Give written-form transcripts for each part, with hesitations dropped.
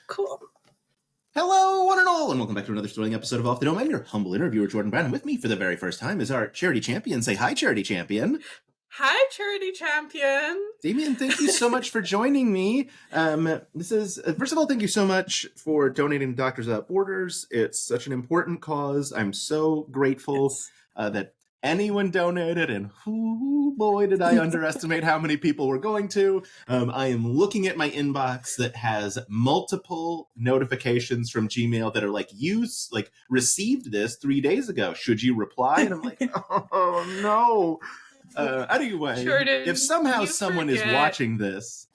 Cool. Hello, one and all, and welcome back to another thrilling episode of Off the Dome. I'm your humble interviewer, Jordan Brennan. With me for the very first time is our charity champion. Say hi, charity champion. Hi, charity champion. Damien, thank you so much for joining me. This is, first of all, thank you so much for donating to Doctors Without Borders. It's such an important cause. I'm so grateful that anyone donated, and boy, did I underestimate how many people were going to. I am looking at my inbox that has multiple notifications from Gmail that are like, you received this 3 days ago. Should you reply? And I'm like, oh no. Anyway, Jordan, if somehow someone is watching this,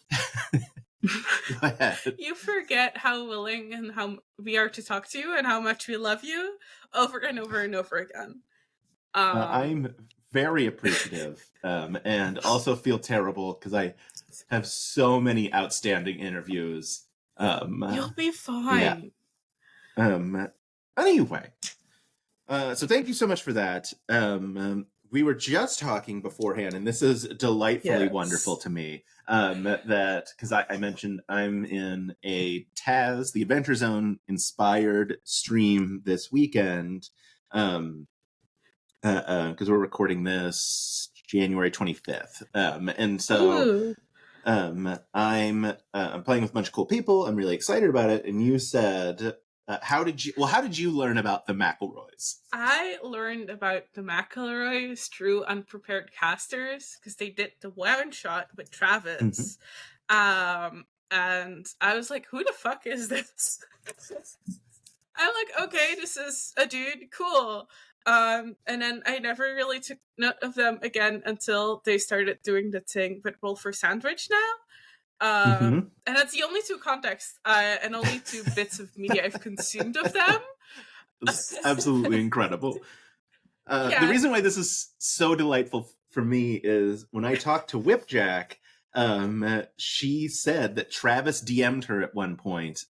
go ahead. You forget how willing and how we are to talk to you and how much we love you over and over and over again. I'm very appreciative and also feel terrible because I have so many outstanding interviews. You'll be fine. Yeah. Anyway, so thank you so much for that. We were just talking beforehand, and this is delightfully wonderful to me, that because I mentioned I'm in a Taz, the Adventure Zone inspired stream this weekend, because we're recording this January 25th. And so I'm playing with a bunch of cool people. I'm really excited about it. And you said, how did you learn about the McElroys? I learned about the McElroys through Unprepared Casters because they did the one shot with Travis. Mm-hmm. And I was like, who the fuck is this? I'm like, okay, this is a dude, cool. And then I never really took note of them again until they started doing the thing with Roll for Sandwich now. And that's the only two contexts and only two bits of media I've consumed of them. It's absolutely incredible. The reason why this is so delightful for me is when I talked to Whipjack, she said that Travis DM'd her at one point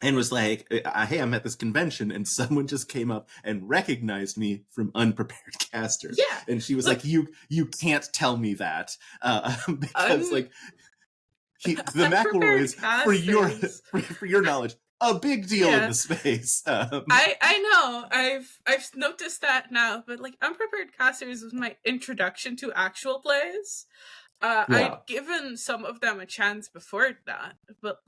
and was like, hey, I'm at this convention, and someone just came up and recognized me from Unprepared Casters. Yeah. And she was like, you can't tell me that. Because, the McElroys, for your knowledge, a big deal in the space. I know. I've noticed that now, but, Unprepared Casters was my introduction to actual plays. I'd given some of them a chance before that, but,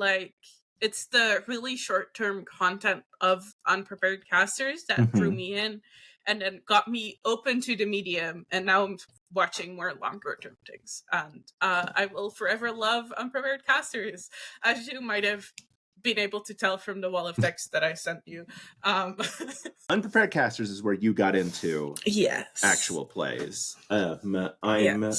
it's the really short-term content of Unprepared Casters that drew me in and then got me open to the medium, and now I'm watching more longer-term things. And I will forever love Unprepared Casters, as you might have been able to tell from the wall of text that I sent you. Unprepared Casters is where you got into actual plays. I'm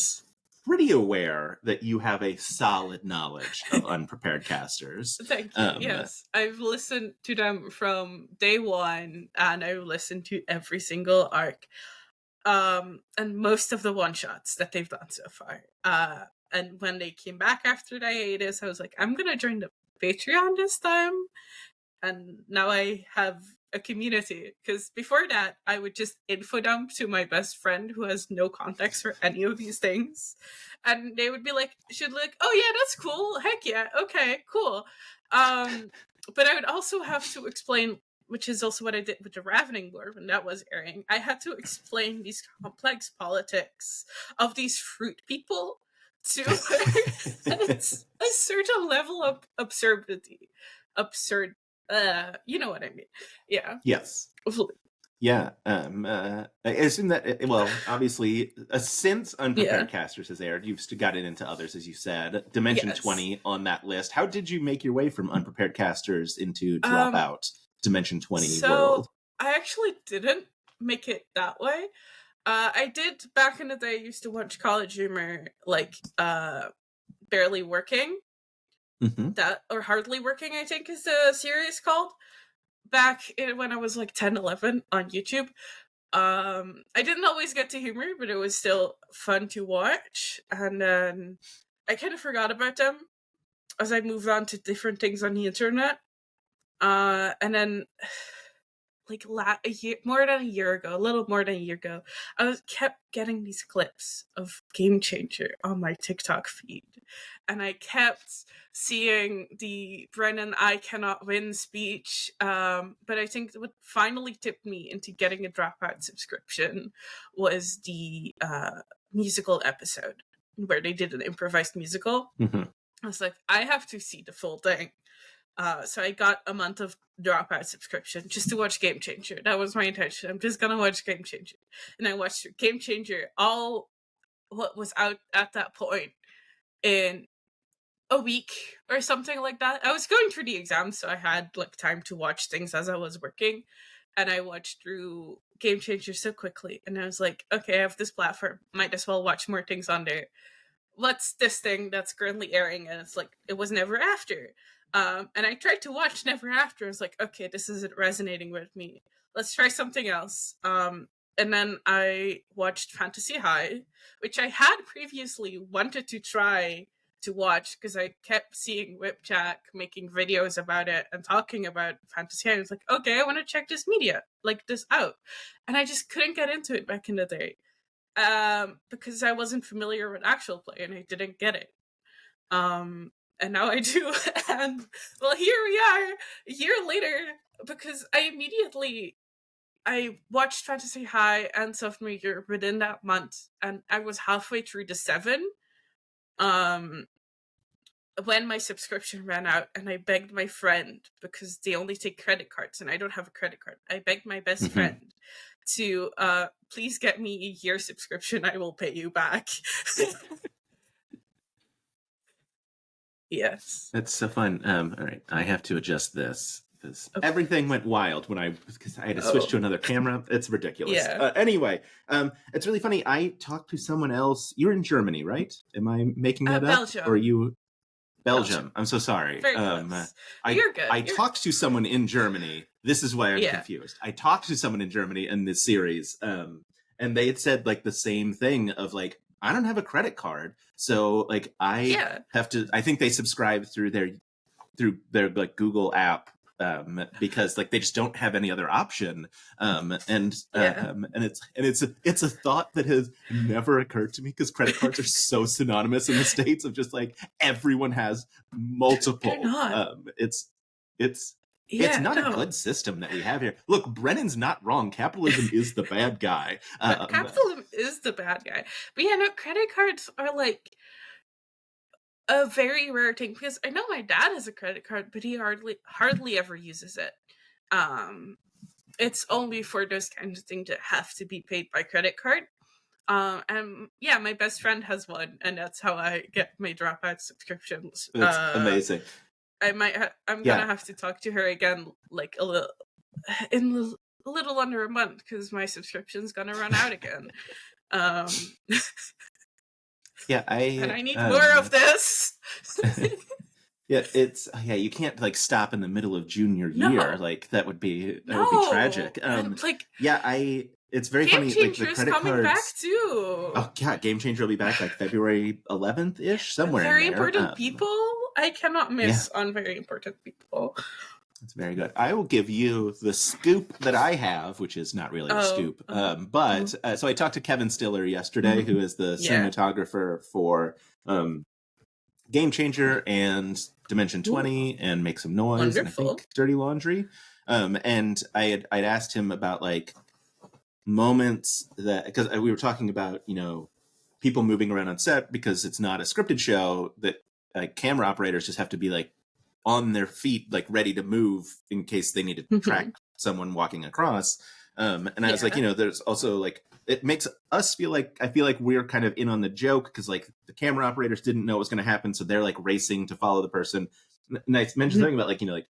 pretty aware that you have a solid knowledge of Unprepared Casters. Thank you. Yes, I've listened to them from day one, and I've listened to every single arc, and most of the one-shots that they've done so far. And when they came back after the hiatus, I was like, I'm gonna join the Patreon this time, and now I have a community, because before that I would just info dump to my best friend who has no context for any of these things, and they would be like, oh yeah, that's cool, heck yeah, okay, cool. But I would also have to explain, which is also what I did with the Ravening War when that was airing. I had to explain these complex politics of these fruit people to and it's a certain level of absurdity. You know what I mean? Yeah. Yes. Yeah. I assume that, obviously, since Unprepared Casters has aired, you've gotten into others, as you said. Dimension 20 on that list. How did you make your way from Unprepared Casters into Dropout, Dimension 20 world? I actually didn't make it that way. I did, back in the day, used to watch College Humor, Barely Working. That, or Hardly Working, I think is the series called, back when I was 10, 11 on YouTube. I didn't always get to humor, but it was still fun to watch, and then I kind of forgot about them as I moved on to different things on the internet, and then like a year, more than a year ago, a little more than a year ago, kept getting these clips of Game Changer on my TikTok feed, and I kept seeing the Brennan "I cannot win" speech. But I think what finally tipped me into getting a Dropout subscription was the musical episode where they did an improvised musical. Mm-hmm. I was like, I have to see the full thing. So I got a month of Dropout subscription just to watch Game Changer. That was my intention. I'm just gonna watch Game Changer. And I watched Game Changer, all what was out at that point, in a week or something like that. I was going through the exams, so I had like time to watch things as I was working. And I watched through Game Changer so quickly. And I was like, okay, I have this platform. Might as well watch more things on there. What's this thing that's currently airing? And it's like, it was Never After. And I tried to watch Never After. I was like, okay, this isn't resonating with me. Let's try something else. And then I watched Fantasy High, which I had previously wanted to try to watch because I kept seeing Whipjack making videos about it and talking about Fantasy High. I was like, okay, I want to check this out. And I just couldn't get into it back in the day. Because I wasn't familiar with actual play and I didn't get it. And now I do. And well, here we are a year later, because I watched Fantasy High and Sophomore Year within that month, and I was halfway through the 7 when my subscription ran out, and I begged my friend, because they only take credit cards and I don't have a credit card. I begged my best friend to please get me a year subscription. I will pay you back. Yes. That's so fun. All right, I have to adjust this because everything went wild because I had to switch to another camera. It's ridiculous. Yeah. Anyway, it's really funny. I talked to someone else. You're in Germany, right? Am I making that up? Belgium. Or are you Belgium? I'm so sorry. Very close. You're good. I talked to someone in Germany. This is why I was confused. I talked to someone in Germany in this series, and they had said like the same thing of like, I don't have a credit card, so like I have to. I think they subscribe through their like Google app because like they just don't have any other option. And it's a thought that has never occurred to me because credit cards are so synonymous in the States of just like everyone has multiple. They're not. It's not a good system that we have here. Look, Brennan's not wrong. Capitalism is the bad guy. Capitalism is the bad guy. But yeah, no, credit cards are like a very rare thing, because I know my dad has a credit card, but he hardly ever uses it. It's only for those kinds of things that have to be paid by credit card. And yeah, my best friend has one, and that's how I get my Dropout subscriptions. That's amazing. I'm gonna have to talk to her again, like a little under a month, because my subscription's gonna run out again. And I need more of this. You can't like stop in the middle of junior year. Like that would be tragic. It's very funny. Like the credit coming cards back too. Oh god, Game Changer will be back like February 11th ish, somewhere. Very in there. Important People. I cannot miss on Very Important People. That's very good. I will give you the scoop that I have, which is not really a scoop. So I talked to Kevin Stiller yesterday, who is the cinematographer for Game Changer and Dimension 20 and Make Some Noise. Wonderful. And I think Dirty Laundry. And I'd asked him about like moments that, because we were talking about, people moving around on set because it's not a scripted show, that camera operators just have to be like on their feet, like ready to move in case they need to track someone walking across. And I was like, there's also like, it makes us feel like, I feel like we're kind of in on the joke because like the camera operators didn't know what was going to happen. So they're like racing to follow the person. And I mentioned something about like, like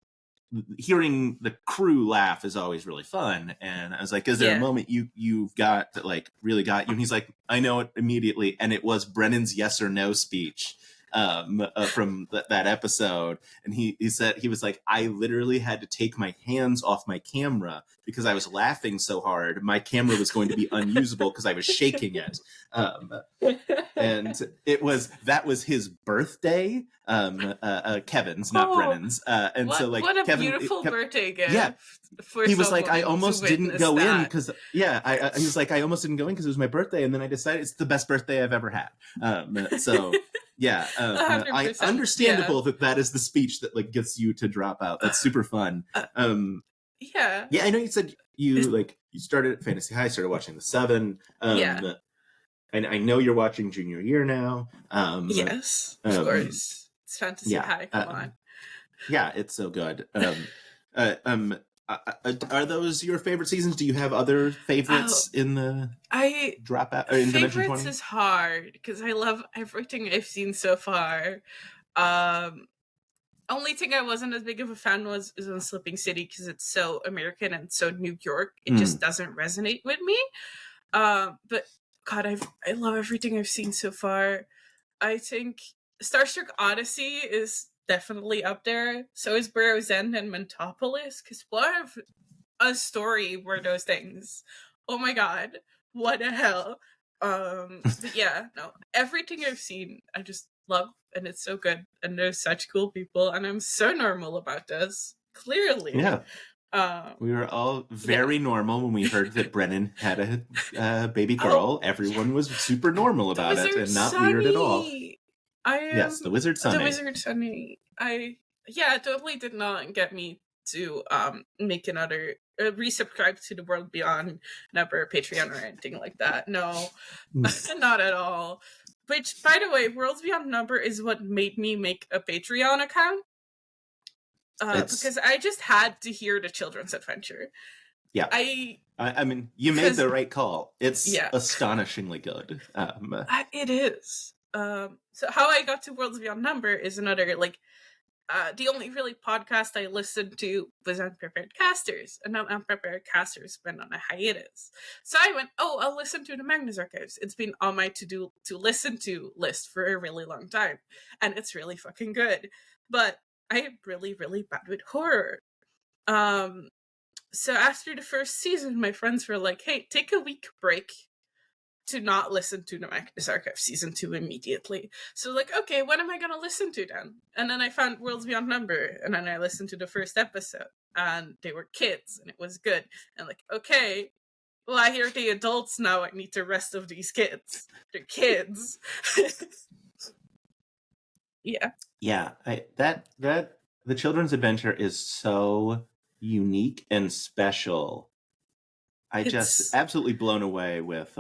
hearing the crew laugh is always really fun. And I was like, is there a moment you've got that like really got you? And he's like, I know it immediately. And it was Brennan's yes or no speech from that episode. And he said, he was like, I literally had to take my hands off my camera because I was laughing so hard. My camera was going to be unusable because I was shaking it. And that was his birthday. Kevin's, not Brennan's. And so like what a Kevin, beautiful birthday gift. Yeah. For he was like, I almost didn't go in because he was like, I almost didn't go in because it was my birthday, and then I decided it's the best birthday I've ever had. So yeah, I understandable that is the speech that like gets you to drop out. That's super fun. Yeah, I know you said you started at Fantasy High, started watching The Seven. Yeah. And I know you're watching Junior Year now. Yes, of course. It's Fantasy High. Come on. Yeah, it's so good. Are those your favorite seasons? Do you have other favorites in the Dropout or in Dimension 20? Favorites is hard because I love everything I've seen so far. Only thing I wasn't as big of a fan is on Slipping City because it's so American and so New York. It just doesn't resonate with me. But God, I love everything I've seen so far. I think Starstruck Odyssey is definitely up there. So is Burrow's End and Mentopolis, because what a story were those things. Oh my God, what the hell. But yeah, no, everything I've seen I just love, and it's so good, and there's such cool people, and I'm so normal about this, clearly. Yeah. We were all very normal when we heard that Brennan had a baby girl. Everyone was super normal about it and not weird at all. Yes, the Wizard Sunny. The Wizard Sunny. It totally did not get me to make another resubscribe to the World Beyond number Patreon or anything like that. No, not at all. Which, by the way, Worlds Beyond number is what made me make a Patreon account. Because I just had to hear the children's adventure. Yeah. I mean, you made the right call. It's astonishingly good. It is. So how I got to Worlds Beyond Number is another, the only really podcast I listened to was Unprepared Casters, and now Unprepared Casters went on a hiatus. So I went, I'll listen to the Magnus Archives. It's been on my to listen to list for a really long time, and it's really fucking good. But I am really, really bad with horror. So after the first season, my friends were like, hey, take a week break to not listen to the Magnus Archive season 2 immediately. So okay, what am I gonna listen to then? And then I found Worlds Beyond Number, and then I listened to the first episode, and they were kids, and it was good. And okay, well, I hear the adults now, I need the rest of these kids. They're kids. Yeah. Yeah, that the children's adventure is so unique and special. It's just absolutely blown away with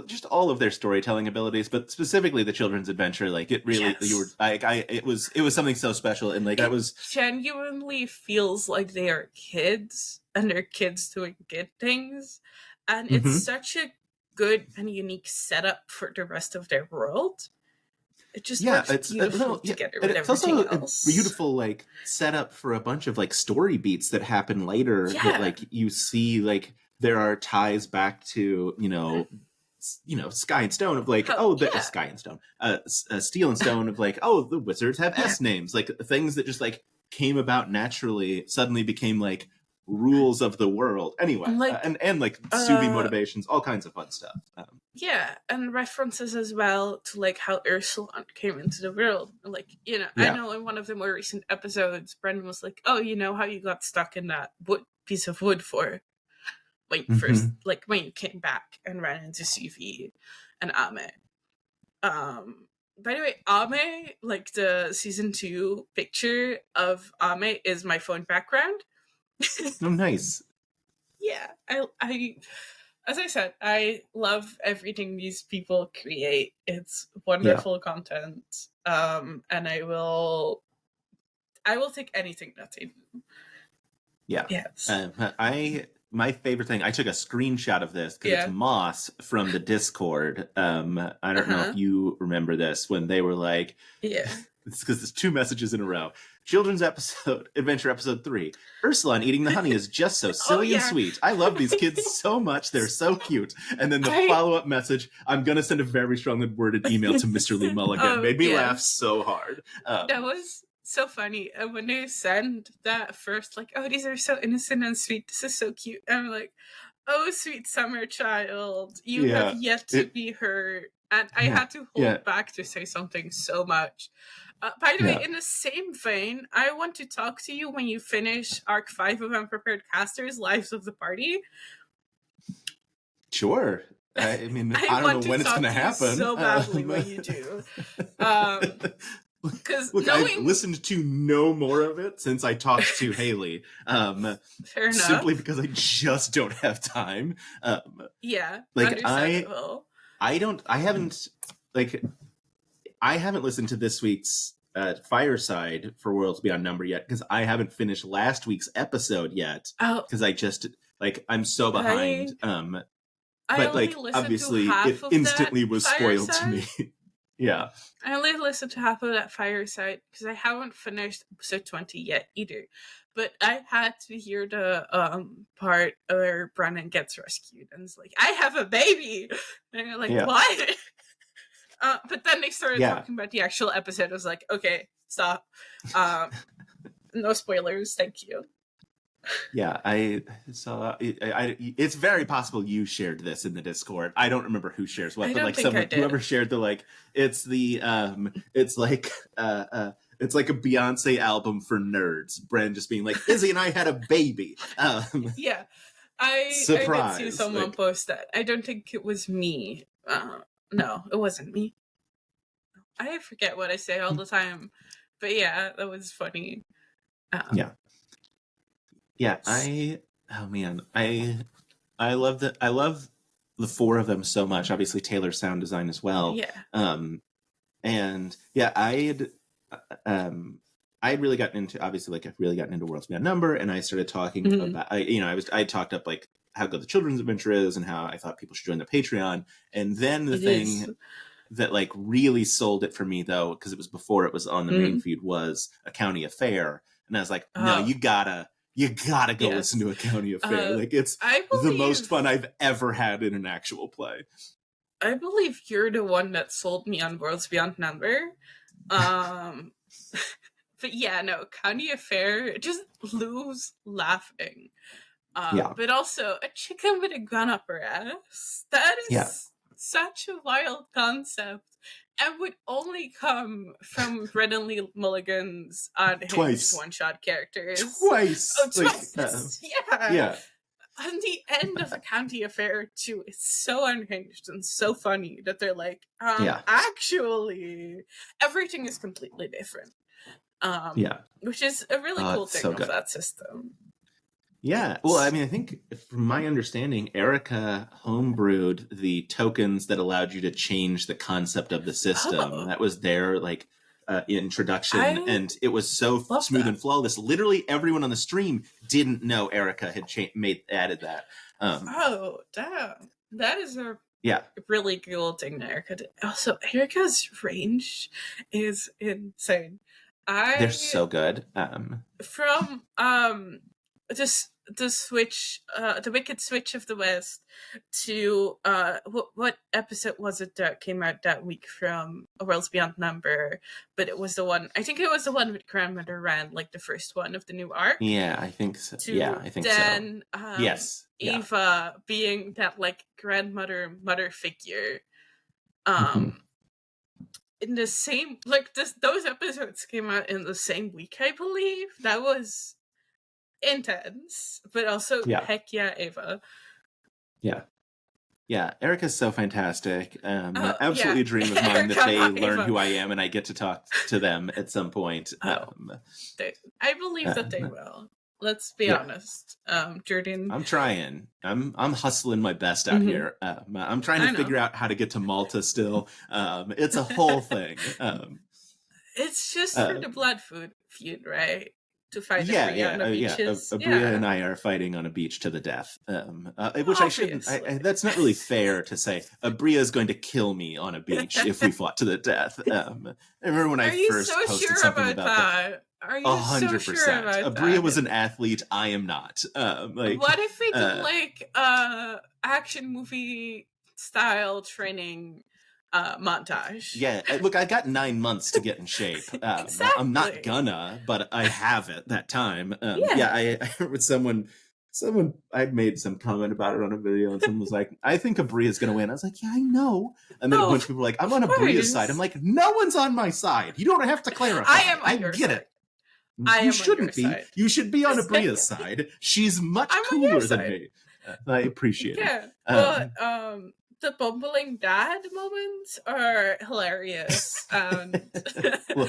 just all of their storytelling abilities, but specifically the children's adventure. It really it was something so special, and that was genuinely feels like they are kids and they're kids doing good things, and it's such a good and unique setup for the rest of their world. It just works beautiful together with it's everything also else. A beautiful setup for a bunch of story beats that happen later. Yeah. That you see there are ties back to Sky and Stone of Sky and Stone, Steel and Stone of the wizards have S names, things that just came about naturally suddenly became rules of the world anyway, and Subi motivations, all kinds of fun stuff. And references as well to how Ursula came into the world. I know in one of the more recent episodes, Brennan was like, "Oh, you know how you got stuck in that piece of wood for first, when you came back and ran into Suvi and Ame." By the way, Ame, the season 2 picture of Ame is my phone background. Oh, nice. Yeah, I as I said, I love everything these people create. It's wonderful content. And I will take anything that they do. Yeah. Yes. My favorite thing, I took a screenshot of this because it's Moss from the Discord. I don't know if you remember this, when they were it's because there's 2 messages in a row. Children's Adventure Episode 3. Ursula eating the honey is just so silly and sweet. I love these kids so much. They're so cute. And then the follow-up message, I'm going to send a very strongly worded email to Mr. Lee Mulligan. Made me laugh so hard. That was so funny. And when they send that first, these are so innocent and sweet. This is so cute. And I'm like, oh, sweet summer child. You have yet to be heard. And I had to hold back to say something so much. By the way, Yeah. in the same vein, I want to talk to you when you finish Arc 5 of Unprepared Casters, Lives of the Party. Sure. I mean, I I don't know want to when it's talk going to to you happen. so badly when you do. Because Look, I've knowing... listened to no more of it since I talked to Haley. Fair enough. Simply because I just don't have time. Yeah, like understandable. I haven't listened to this week's Fireside for Worlds Beyond Number yet because I haven't finished last week's episode yet because I just I'm so behind. I But only listened obviously to half it of instantly that was spoiled to Fireside. me. Yeah. I only listened to half of that Fireside because I haven't finished episode 20 yet either. But I had to hear the part where Brennan gets rescued and it's like, I have a baby! And you're like, what? But then they started talking about the actual episode. I was like, okay, stop. No spoilers, thank you. Yeah, I saw. It's very possible you shared this in the Discord. I don't remember who shares what, but like whoever shared the it's like a Beyonce album for nerds. Bren just being like, Izzy and I had a baby. Yeah, I did see someone post that. I don't think it was me. No, it wasn't me. I forget what I say all the time, but yeah, that was funny. Yeah. I love the four of them so much. Obviously Taylor's sound design as well. Yeah. And yeah, I'd really gotten into I've really gotten into Worlds Beyond Number, and I started talking about I talked up like how good the children's adventure is and how I thought people should join the Patreon. And then the thing that like really sold it for me though, because it was before it was on the main feed, was A County Affair. And I was like, no, you gotta go listen to A County Affair. It's the most fun I've ever had in an actual play. I believe you're the one that sold me on Worlds Beyond Number. But yeah, no, County Affair, just lose laughing. But also, a chicken with a gun up her ass. That is such a wild concept. And would only come from Brennan Lee Mulligan's unhinged one-shot characters. Twice! Oh, twice! Yeah! And the end of A County Affair, too, is so unhinged and so funny that they're like, actually, everything is completely different. Which is a really cool thing of that system. Yeah, well, I mean, I think from my understanding, Erica homebrewed the tokens that allowed you to change the concept of the system. That was their introduction, and it was so smooth and flawless. Literally, everyone on the stream didn't know Erica had added that. Oh, damn! That is a really cool thing that Erica did. Also, Erica's range is insane. They're so good. From just the switch, the Wicked Switch of the West to what episode was it that came out that week from A Worlds Beyond Number? But it was the one, I think it was the one with Grandmother Rand, like the first one of the new arc. Yeah, I think so. I think then, so. Yes. Eva being that like grandmother mother figure. In the same those episodes came out in the same week, I believe. That was intense, but also heck yeah, Ava. Yeah, Erica's so fantastic. Absolutely a dream of mine that they learn who I am and I get to talk to them at some point. I believe that they will. Let's be honest, Jordan. I'm trying. I'm hustling my best out here. I'm trying to figure out how to get to Malta still. It's a whole thing. It's just for the blood feud, right? To fight Abria on the beaches. Abria and I are fighting on a beach to the death. Which I shouldn't. That's not really fair to say. Abria is going to kill me on a beach if we fought to the death. I remember when I first posted something about that. Are you 100%? So sure about Abria was an athlete. I am not. What if we did action movie style training montage? Yeah, look, I got 9 months to get in shape. Exactly. I'm not gonna, but I have at that time. I heard with someone I made some comment about it on a video, and someone was like, I think Abria's going to win. I was like, yeah, I know. And then a bunch of people were like, I'm on Abria's side. I'm like, no one's on my side. You don't have to clarify. I am on your get side. it. You shouldn't be. Side. You should be on Abria's side. She's much cooler than me. I appreciate it. Yeah. The bumbling dad moments are hilarious. And well,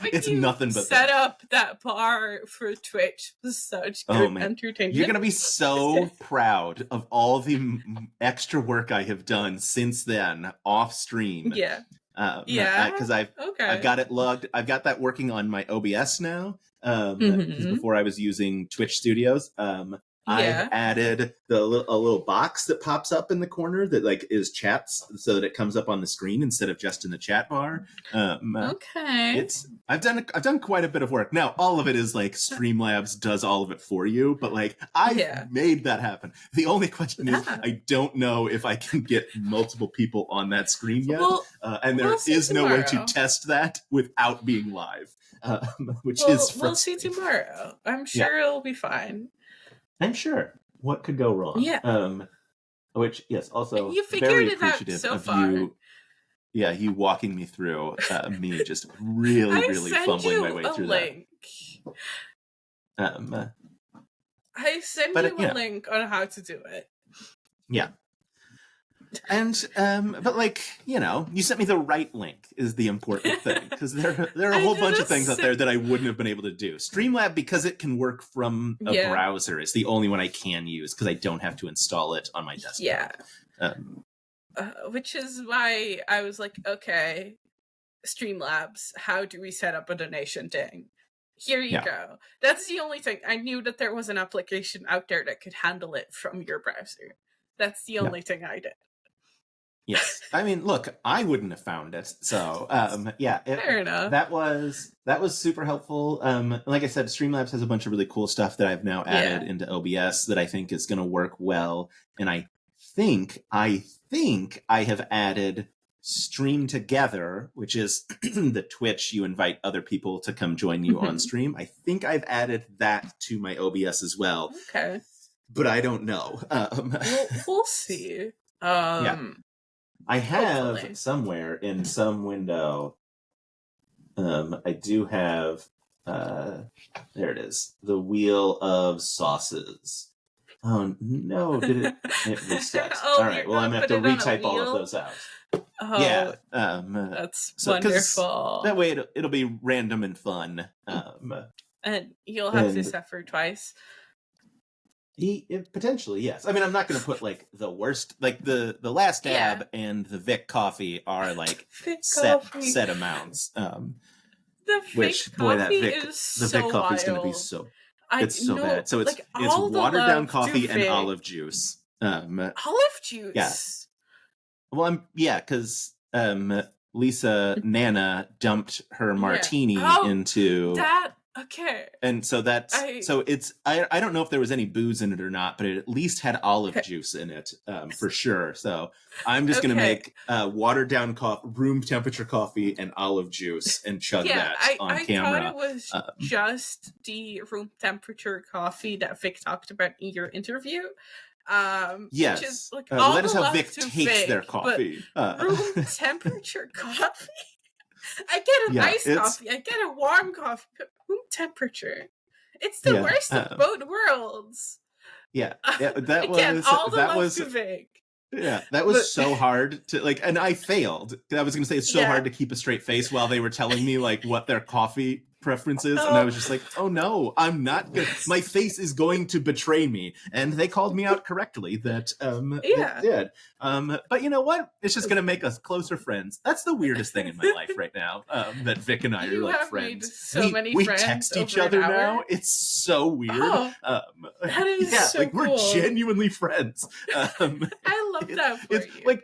it's nothing but set up that bar for Twitch was such good entertainment. You're gonna be so proud of all the extra work I have done since then off stream. Yeah. Because I've got it logged. I've got that working on my OBS now. Because before I was using Twitch Studios. I've added a little box that pops up in the corner that like is chats, so that it comes up on the screen instead of just in the chat bar. I've done quite a bit of work. Now all of it is like Streamlabs does all of it for you, but like I've made that happen. The only question is I don't know if I can get multiple people on that screen yet, and there is no way to test that without being live, which is frustrating. We'll see tomorrow. I'm sure it'll be fine. I'm sure. What could go wrong? Yeah. Which, yes, also you very appreciative of you. Yeah, you walking me through me just really fumbling my way through link. that. I send you a link on how to do it. Yeah. And but like, you sent me the right link is the important thing, because there are a whole bunch of things out there that I wouldn't have been able to do. Streamlab, because it can work from a browser, is the only one I can use because I don't have to install it on my desktop. Which is why I was like, okay, Streamlabs, how do we set up a donation thing? Here you go. That's the only thing. I knew that there was an application out there that could handle it from your browser. That's the only thing I did. Yes, I mean, look, I wouldn't have found it. So, fair enough. That was super helpful. Like I said, Streamlabs has a bunch of really cool stuff that I've now added into OBS that I think is going to work well. And I think I have added Stream Together, which is the Twitch. You invite other people to come join you on stream. I think I've added that to my OBS as well. Okay, but I don't know. We'll see. I have somewhere in some window, I do have, there it is, the Wheel of Sauces. Oh no, did it reset? All right, well, I'm going to have to retype all of those out. That's wonderful. That way it'll be random and fun. And you'll have to suffer twice. Potentially, yes. I mean, I'm not going to put like the worst, like the Last Dab and the Vic Coffee are like set amounts. The Vic Coffee is going to be so. It's so bad. So it's watered down coffee and olive juice. Olive juice. Yeah. Well, because Lisa Nana dumped her martini into that. Okay. And so it's I don't know if there was any booze in it or not, but it at least had olive juice in it, for sure. So I'm just gonna make watered down room temperature coffee and olive juice and chug that on camera. I thought it was just the room temperature coffee that Vic talked about in your interview. Yes, which is like that is how Vic takes their coffee. Room temperature coffee. I get a iced coffee. I get a warm coffee. Room temperature. It's the worst of both worlds. Yeah, that was Vic. Yeah, that was so hard to like, and I failed. I was going to say it's so hard to keep a straight face while they were telling me like what their coffee preference is, and I was just like, oh no, I'm not good. My face is going to betray me. And they called me out correctly that it did. But you know what? It's just gonna make us closer friends. That's the weirdest thing in my life right now. That Vic and I are like friends. We text each other now. It's so weird. That is so like cool. We're genuinely friends. I love that for you.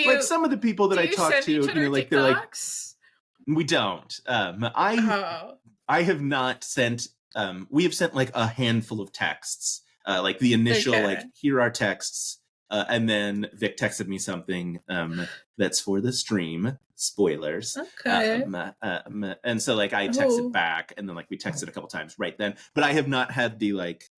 Like some of the people that I talk to, like they're like, we don't. I have not sent. We have sent like a handful of texts, like the initial, like here are texts, and then Vic texted me something that's for the stream. Spoilers. Okay. And so like I texted back, and then like we texted a couple times right then. But I have not had the like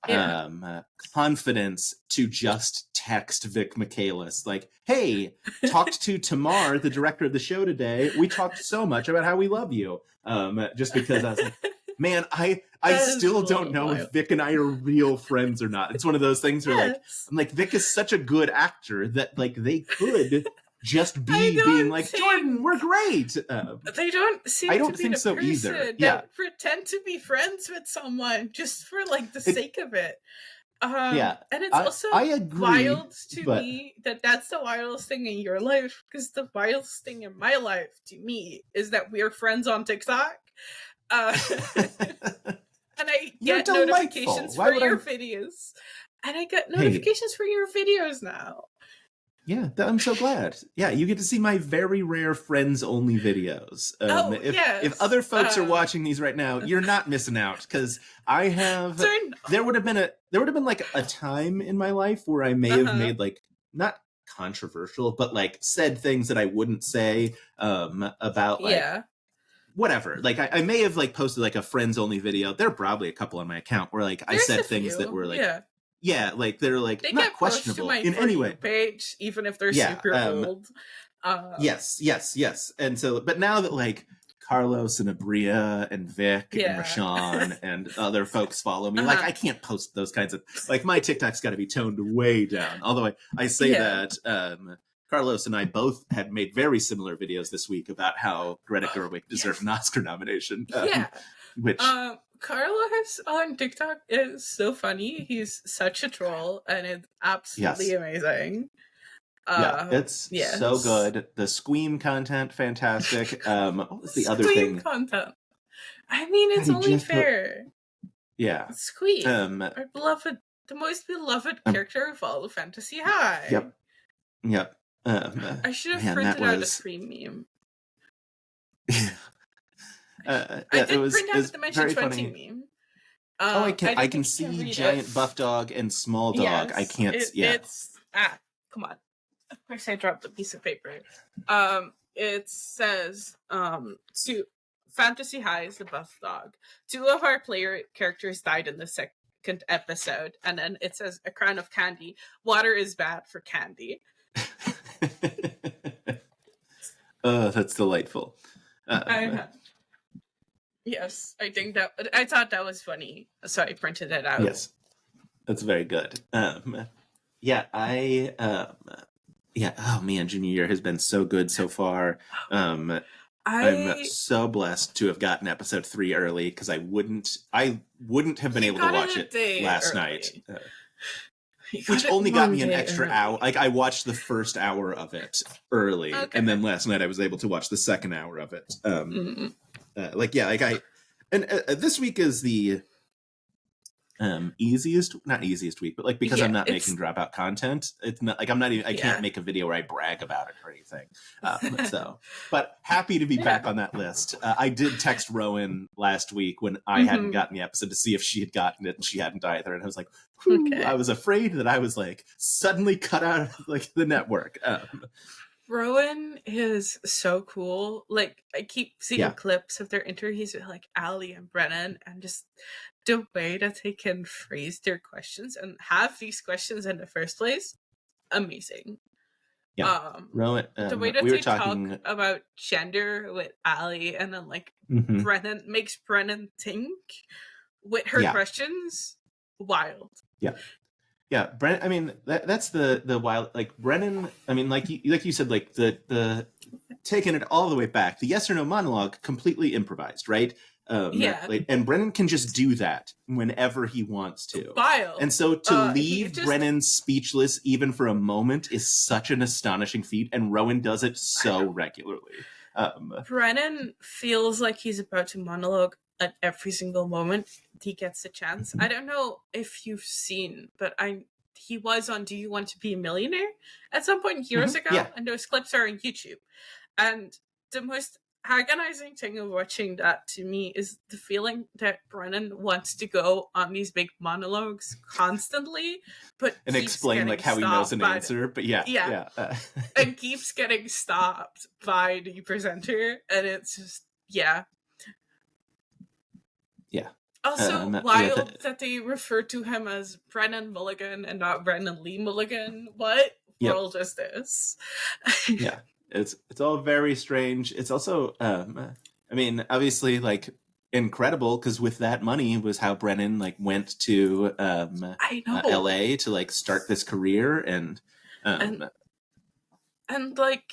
Yeah. confidence to just text Vic Michaelis like, hey, talked to Tamar, the director of the show today. We talked so much about how we love you. Just because I was like, man, I still don't know if Vic and I are real friends or not. It's one of those things where like, I'm like, Vic is such a good actor that like they could just be being like, Jordan, we're great. They don't seem I don't to be think the so person either. that pretend to be friends with someone just for like the sake of it. And it's also I agree, wild to me that that's the wildest thing in your life, because the wildest thing in my life to me is that we're friends on TikTok. And I get notifications for your videos. And I get notifications for your videos now. Yeah, I'm so glad. Yeah, you get to see my very rare friends-only videos. If other folks are watching these right now, you're not missing out, because I have. There would have been like a time in my life where I may have made like not controversial, but like said things that I wouldn't say about like whatever. Like I may have like posted like a friends-only video. There are probably a couple on my account where like I said things that were like. Yeah, like they're like they not questionable in any way. Page, even if they're super old. Yes. And so, but now that like Carlos and Abria and Vic and Rashawn and other folks follow me, like I can't post those kinds of like my TikTok's got to be toned way down. Although I say that Carlos and I both had made very similar videos this week about how Greta Gerwig deserved an Oscar nomination. Which. Carlos on TikTok is so funny. He's such a troll, and it's absolutely amazing. It's so good. The Squeam content, fantastic. What was the other thing? Content. I mean, it's only fair. Squeam, our beloved, the most beloved character of all of Fantasy High. Yep. I should have printed out a Scream meme. I did print out the Dimension 20 meme. I can see giant buff dog and small dog. I can't. It's come on. Of course, I dropped a piece of paper. It says to Fantasy High is the buff dog. 2 of our player characters died in the second episode, and then it says a crown of candy. Water is bad for candy. Oh, that's delightful. Yes, I thought that was funny, so I printed it out. Yes, that's very good. Oh man, junior year has been so good so far. I'm so blessed to have gotten episode 3 early, because I wouldn't have been able to watch it last night. Which only got me an extra hour. Like I watched the first hour of it early, and then last night I was able to watch the second hour of it. This week is the not easiest week, but like because I'm not making Dropout content, it's not like I can't make a video where I brag about it or anything. But happy to be back on that list. I did text Rowan last week when I hadn't gotten the episode to see if she had gotten it, and she hadn't either, and I was like, I was afraid that I was like suddenly cut out of like the network. Rowan is so cool. Like I keep seeing clips of their interviews with like Ali and Brennan, and just the way that they can phrase their questions and have these questions in the first place, amazing. Rowan, the way that they talk about gender with Ali, and then like Brennan makes Brennan think with her questions, wild. Brennan. I mean, that's the wild. Like Brennan. I mean, like you said, like the taking it all the way back. The yes or no monologue, completely improvised, right? And Brennan can just do that whenever he wants to. Wild. And so to leave Brennan speechless even for a moment is such an astonishing feat, and Rowan does it so regularly. Brennan feels like he's about to monologue at every single moment he gets the chance. I don't know if you've seen, but he was on Do You Want to Be a Millionaire at some point years ago, and those clips are on YouTube. And the most agonizing thing of watching that to me is the feeling that Brennan wants to go on these big monologues constantly, but and explain like how he knows an answer, but and keeps getting stopped by the presenter, and it's just Also, Yeah, wild that they refer to him as Brennan Mulligan and not Brennan Lee Mulligan. What yep. world is this? Yeah, it's all very strange. It's also, I mean, obviously, like incredible because with that money was how Brennan like went to I know. L.A. to like start this career and like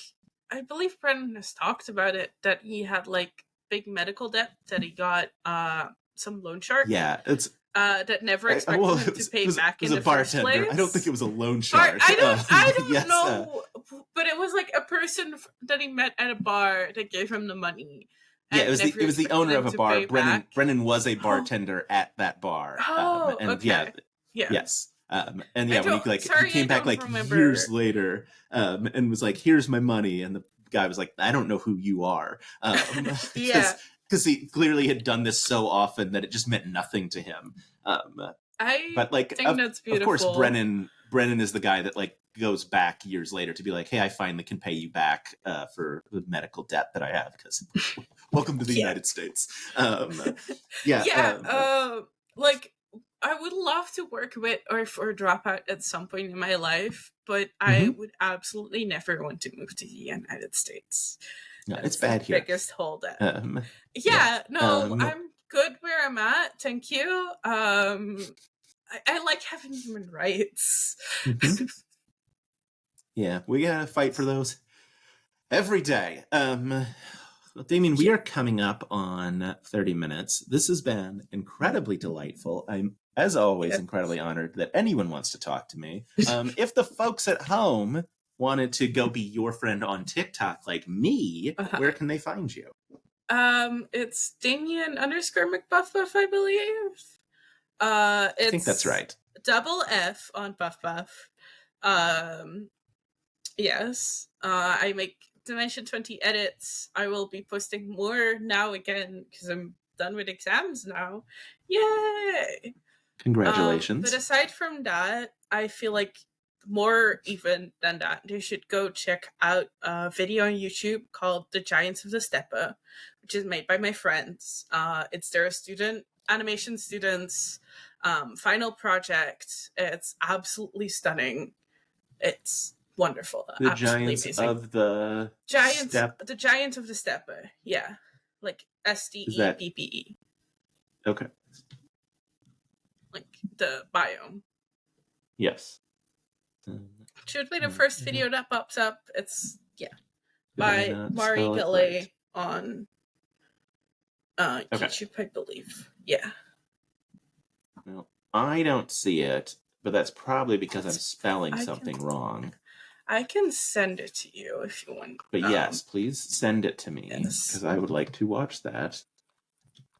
I believe Brennan has talked about it that he had like big medical debt that he got some loan shark. Yeah, it's that never expected him to pay back in the first place. I don't think it was a loan shark. I don't yes, know, but it was like a person that he met at a bar that gave him the money. Yeah, it was the owner of a bar. Brennan was a bartender at that bar. And okay. Yes. And yeah, when he came back like remember. years later, and was like, "Here's my money," and the guy was like, "I don't know who you are." Yeah, because he clearly had done this so often that it just meant nothing to him. But like, think that's beautiful. Of course, Brennan is the guy that like goes back years later to be like, "Hey, I finally can pay you back for the medical debt that I have because welcome to the United States." Like I would love to work with or for Dropout at some point in my life, but I would absolutely never want to move to the United States. No, it's bad here. Biggest holdup. I'm good where I'm at. Thank you. I like having human rights. Yeah, we gotta fight for those every day. Damien, we are coming up on 30 minutes. This has been incredibly delightful. I'm, as always, incredibly honored that anyone wants to talk to me. If the folks at home wanted to go be your friend on TikTok like me, where can they find you? It's Damien _McBuffBuff, I believe. I think that's right. Double F on BuffBuff. Yes. I make Dimension 20 edits. I will be posting more now again because I'm done with exams now. Yay! Congratulations. But aside from that, I feel like more even than that, you should go check out a video on YouTube called The Giants of the Steppe, which is made by my friends. It's their animation students' final project. It's absolutely stunning. It's wonderful. The Giants amazing. of the Steppe. The Giants of the Steppe. Yeah, like STEPPE. Okay. Like the biome. Yes. Should be the first video that pops up. It's by Mari Galley on YouTube, I believe. Yeah. Well, I don't see it, but that's probably because I'm spelling something wrong. I can send it to you if you want. But yes, please send it to me because I would like to watch that.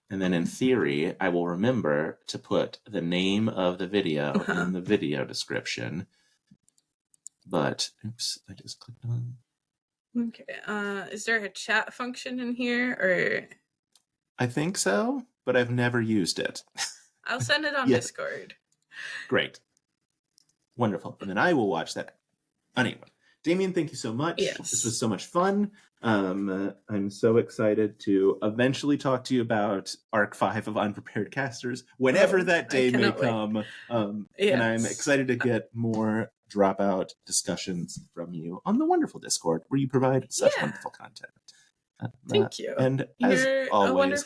And then in theory, I will remember to put the name of the video in the video description. But, oops, I just clicked on. Okay, is there a chat function in here, or? I think so, but I've never used it. I'll send it on Discord. Great. Wonderful. And then I will watch that. Anyway, Damien, thank you so much. Yes. This was so much fun. I'm so excited to eventually talk to you about Arc 5 of Unprepared Casters, whenever that day may come. And I'm excited to get more Dropout discussions from you on the wonderful Discord, where you provide such wonderful content. Thank you. And as always...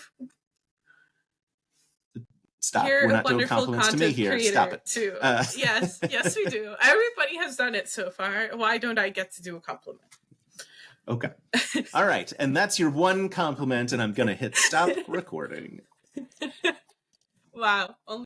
Stop. We're not doing compliments to me here. Stop it. Too. Yes, we do. Everybody has done it so far. Why don't I get to do a compliment? Okay. All right. And that's your one compliment, and I'm going to hit stop recording. Wow.